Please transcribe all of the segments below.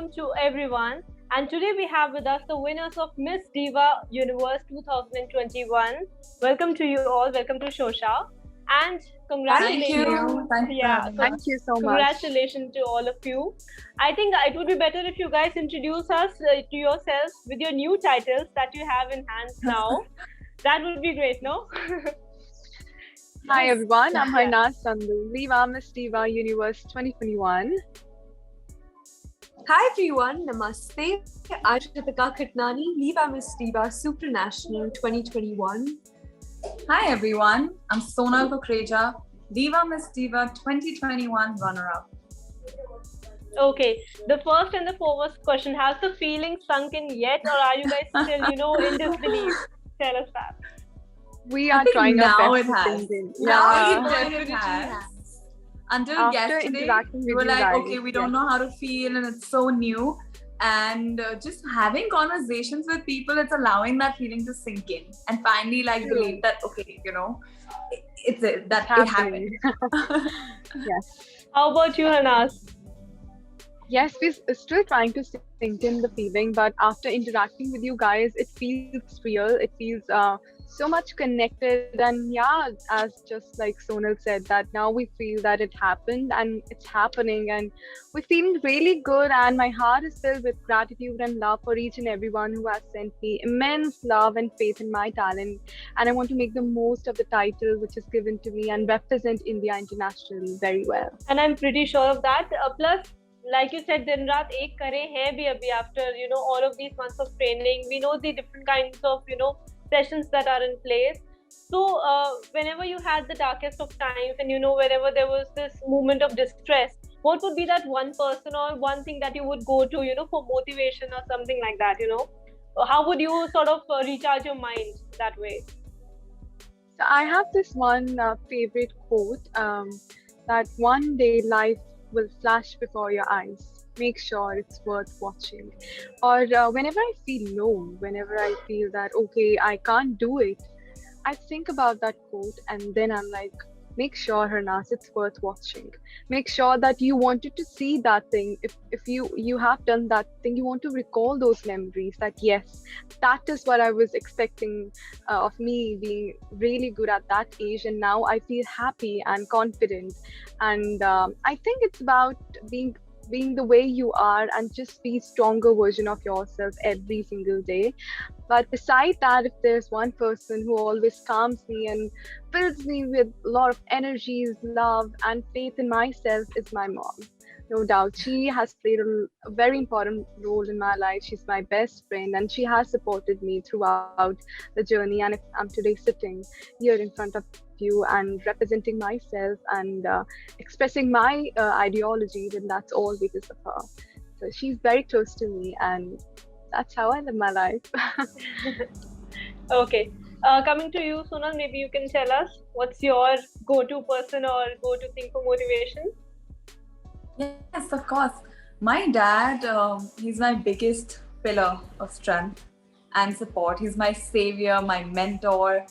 welcome to everyone. And today we have with us the winners of Miss Diva Universe 2021. Welcome to you all. Welcome to Showsha. And congratulations. Thank you so much. Congratulations to all of you. I think it would be better if you guys introduce us to yourselves with your new titles that you have in hands now. That would be great, no? Hi everyone, I'm Harnaaz Sandhu, Viva Miss Diva Universe 2021. Hi everyone, Namaste. I'm Ritika Khatnani, Viva Miss Diva Supranational 2021. Hi everyone, I'm Sonal Kukreja, Diva Miss Diva 2021 runner-up. Okay, the first and the foremost question, has the feeling sunk in yet, or are you guys still, in disbelief? Tell us that. We are trying our best. Now it has. Yeah. It has. Until After yesterday, we were like, okay, we don't know how to feel and it's so new. And just having conversations with people, it's allowing that feeling to sink in. And finally, believe that, okay, it happened. Yes. How about you, Harnaaz? Yes, we're still trying to sink in the feeling, but after interacting with you guys, it feels real. It feels so much connected, and yeah, as just like Sonal said, that now we feel that it happened and it's happening, and we feel really good. And my heart is filled with gratitude and love for each and everyone who has sent me immense love and faith in my talent. And I want to make the most of the title which is given to me and represent India internationally very well. And I'm pretty sure of that. Plus, like you said, din raat ek kare hai bhi abhi after all of these months of training. We know the different kinds of sessions that are in place. So whenever you had the darkest of times, and whenever there was this moment of distress, what would be that one person or one thing that you would go to for motivation or something like that? How would you sort of recharge your mind that way? So I have this one favorite quote, that one day life will flash before your eyes. Make sure it's worth watching. Or whenever I feel low, whenever I feel that, okay, I can't do it, I think about that quote and then I'm like, make sure, Harnaaz, it's worth watching. Make sure that you wanted to see that thing. If you have done that thing, you want to recall those memories, that yes, that is what I was expecting of me being really good at that age, and now I feel happy and confident. And I think it's about being the way you are and just be stronger version of yourself every single day. But beside that, if there's one person who always calms me and fills me with a lot of energies, love and faith in myself, is my mom. No doubt, she has played a very important role in my life. She's my best friend and she has supported me throughout the journey. And if I'm today sitting here in front of you and representing myself and expressing my ideology, then that's all because of her. So she's very close to me, and that's how I live my life. Okay. Coming to you, Sonal, maybe you can tell us what's your go-to person or go-to thing for motivation? Yes, of course. My dad, he's my biggest pillar of strength and support. He's my savior, my mentor,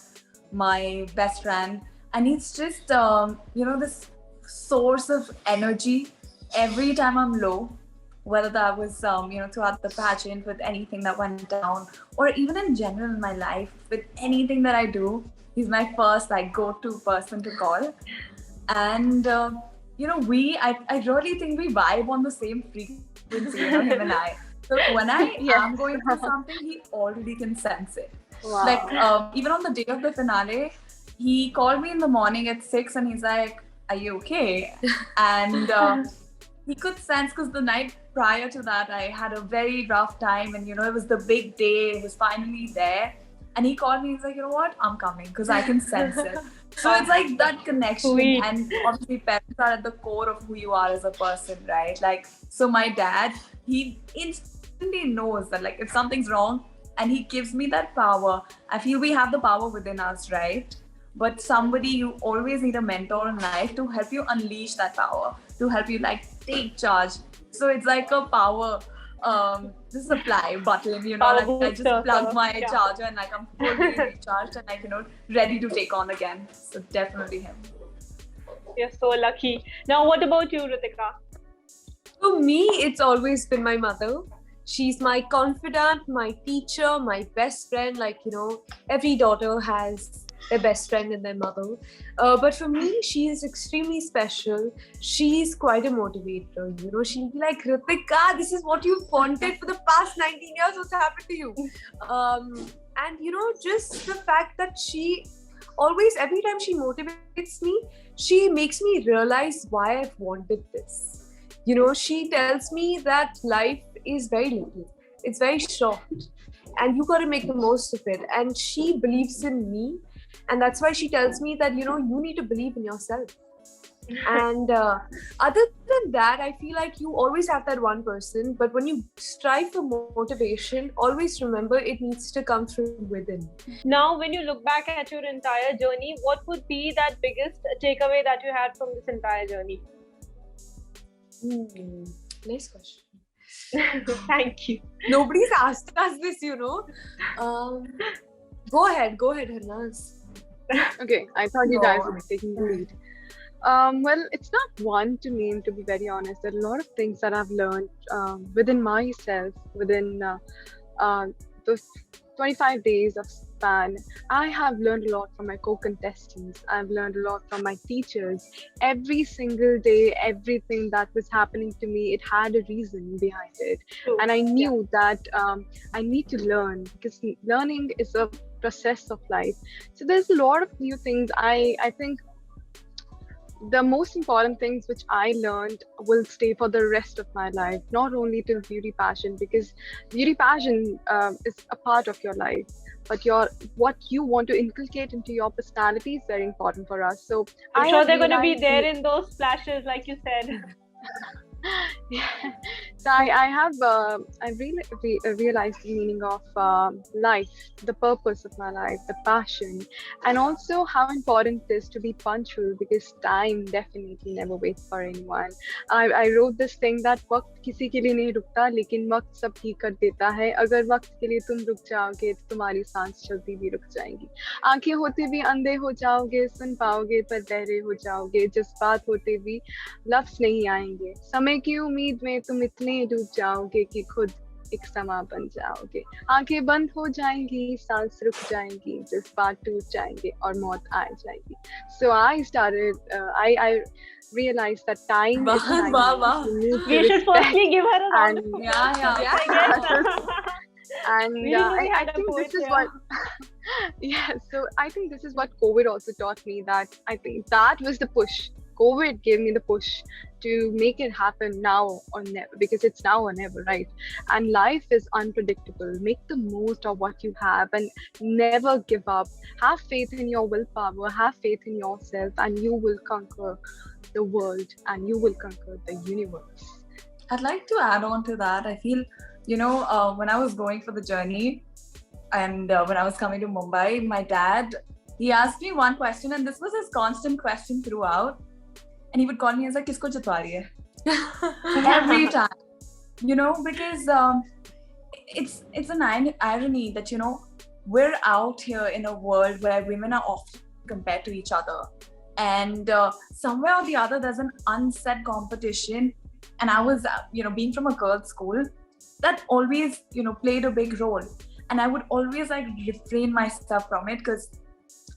my best friend. And he's just, this source of energy every time I'm low. Whether that was, throughout the pageant with anything that went down, or even in general in my life with anything that I do, he's my first go-to person to call. And I really think we vibe on the same frequency, him and I. So when I am going through something, he already can sense it. Wow. Even on the day of the finale, he called me in the morning at 6 and he's like, "Are you okay?" And he could sense, because the night prior to that, I had a very rough time, and it was the big day, it was finally there. And he called me, he's like, "You know what? I'm coming," because I can sense it. So it's like that connection. Sweet. And obviously parents are at the core of who you are as a person, right? So my dad, he instantly knows that if something's wrong, and he gives me that power. I feel we have the power within us, right? But somebody, you always need a mentor in life to help you unleash that power, to help you take charge. So it's like a power supply button, I just plug my charger and I'm fully recharged and ready to take on again. So definitely him. You're so lucky. Now, what about you, Ritika? For me, it's always been my mother. She's my confidant, my teacher, my best friend. Like, every daughter has their best friend and their mother. But for me, she is extremely special. She's quite a motivator. She'll be like, Ritika, this is what you've wanted for the past 19 years. What's happened to you? And, just the fact that she always, every time she motivates me, she makes me realize why I've wanted this. She tells me that life is very little. It's very short. And you got to make the most of it. And she believes in me. And that's why she tells me that, you need to believe in yourself. And other than that, I feel like you always have that one person. But when you strive for motivation, always remember it needs to come from within. Now, when you look back at your entire journey, what would be that biggest takeaway that you had from this entire journey? Nice question. Thank you. Nobody's asked us this, Go ahead, Harnaaz. Okay, I thought you guys would be taking the lead. Well, it's not one to name, to be very honest. There are a lot of things that I've learned within myself, within those 25 days of span. I have learned a lot from my co-contestants. I've learned a lot from my teachers. Every single day, everything that was happening to me, it had a reason behind it. True. And I knew that I need to learn, because learning is a process of life. So there's a lot of new things. I think the most important things which I learned will stay for the rest of my life, not only till beauty passion, because beauty passion is a part of your life, but what you want to inculcate into your personality is very important for us. So I'm sure they're going to be there in those flashes, like you said. Yeah. So I really realized the meaning of life, the purpose of my life, the passion, and also how important it is to be punctual, because time definitely never waits for anyone. I wrote this thing that वक्त किसी के लिए नहीं रुकता, लेकिन वक्त सब ठीक कर देता है. अगर वक्त के लिए तुम रुक जाओगे तो तुम्हारी सांस चलती भी रुक जाएंगी. आंखें होते भी अंधे हो जाओगे, सुन पाओगे पर बहरे हो जाओगे. जज्बात होते भी लफ्ज नहीं आएंगे. समय की उम्मीद में तुम इतने डूब जाओगे कि खुद एक समा बन जाओगे. आंखें बंद हो जाएंगी, सांस रुक जाएंगी, जज्बात टूट जाएंगे और मौत आ जाएगी. So I realized that time is Wow. We should firstly give her a round of applause. And I think this is what so I think this is what COVID also taught me, that I think that was the push. COVID gave me the push to make it happen now or never, because it's now or never, right? And life is unpredictable. Make the most of what you have and never give up. Have faith in your willpower, have faith in yourself, and you will conquer the world and you will conquer the universe. I'd like to add on to that. I feel, when I was going for the journey and when I was coming to Mumbai, my dad, he asked me one question, and this was his constant question throughout. And he would call me as like, "Kisko jitwa rahi hai?" Every time, because it's an irony that, we're out here in a world where women are often compared to each other. And somewhere or the other, there's an unsaid competition. And I was, being from a girls' school, that always, played a big role. And I would always refrain myself from it, because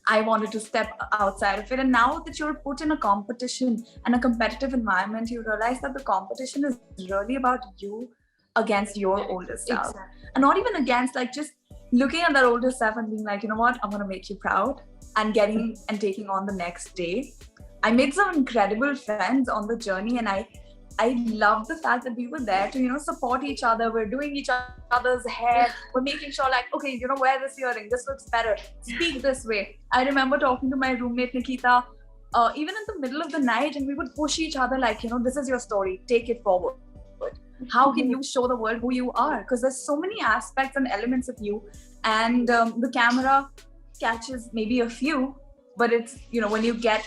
I wanted to step outside of it. And now that you're put in a competition and a competitive environment, you realize that the competition is really about you against your older self. Exactly. And not even against, just looking at that older self and being like, you know what, I'm going to make you proud, and getting and taking on the next day. I made some incredible friends on the journey, and I love the fact that we were there to, support each other. We're doing each other's hair. We're making sure okay, wear this earring. This looks better. Speak this way. I remember talking to my roommate, Nikita, even in the middle of the night, and we would push each other this is your story. Take it forward. How can you show the world who you are? Because there's so many aspects and elements of you. And the camera catches maybe a few, but it's, when you get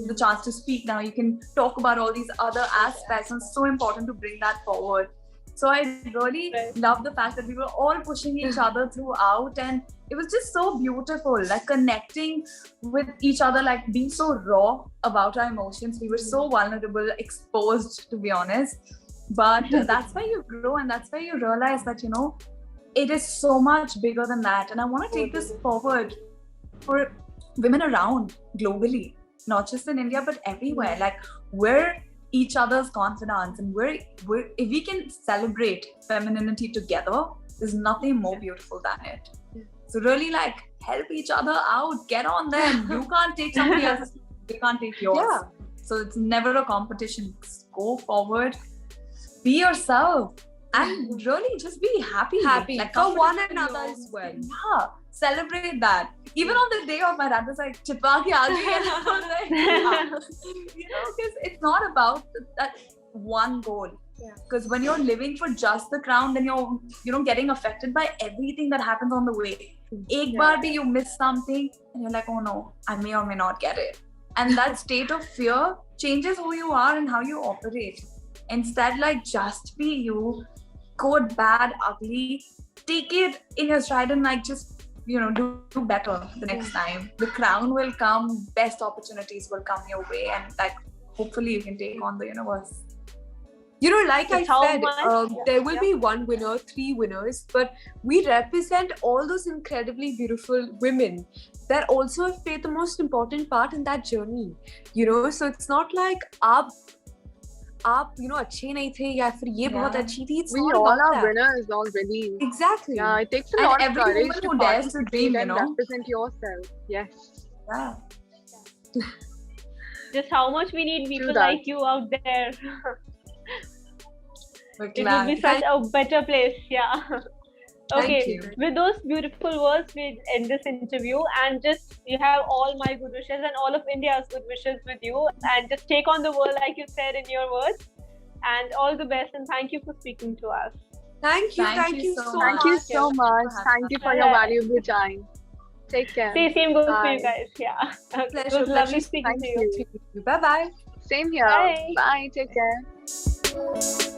the chance to speak now, you can talk about all these other aspects, and it's so important to bring that forward. So I really love the fact that we were all pushing each other throughout, and it was just so beautiful, connecting with each other, being so raw about our emotions. We were so vulnerable, exposed, to be honest. But that's where you grow, and that's where you realize that, you know, it is so much bigger than that. And I want to take this forward for women around globally, not just in India, but everywhere. Like, we're each other's confidants, and we're if we can celebrate femininity together, there's nothing more beautiful than it. So really, like, help each other out, get on them. You can't take somebody else's, they can't take yours. Yeah. So it's never a competition. Just go forward, be yourself, and really just be happy. Like, for one another as well. Yeah, celebrate that. Even on the day of, my dad was like, "Chippa ke aa gayi," and I was like, yeah. You know, because it's not about that one goal. Because when you're living for just the crown, then you're, you know, getting affected by everything that happens on the way. Ek baar bhi you miss something, and you're like, oh no, I may or may not get it. And that state of fear changes who you are and how you operate. Instead, like, just be you, good, bad, ugly, take it in your stride, and like, just, you know, do better the next time. The crown will come, best opportunities will come your way, and like, hopefully you can take on the universe. You know, like I said, there will Yeah. be one winner, 3 winners, but we represent all those incredibly beautiful women that also have played the most important part in that journey. You know, so it's not like आप you know अच्छे नहीं थे या फिर ये बहुत अच्छी थी. It's We not all about are that. winners already. Exactly. Yeah, it takes a And lot of every courage woman to who dares to participate dream, you and know. represent yourself. Yes. Yeah. Just how much we need people that. like you out there. We're It will glad. be such a better place. Yeah. Okay, Thank you. with those beautiful words, we end this interview, and just you have all my good wishes and all of India's good wishes with you, and just take on the world like you said in your words, and all the best, and thank you for speaking to us. Thank you Thank you so so much. Thank you much. so much. Thank you for your valuable time. Take care. Same goes for Bye. you guys. Yeah. It Pleasure, was lovely pleasure. speaking Thank to you. you. Bye bye. Same here. Bye. Bye. Take care.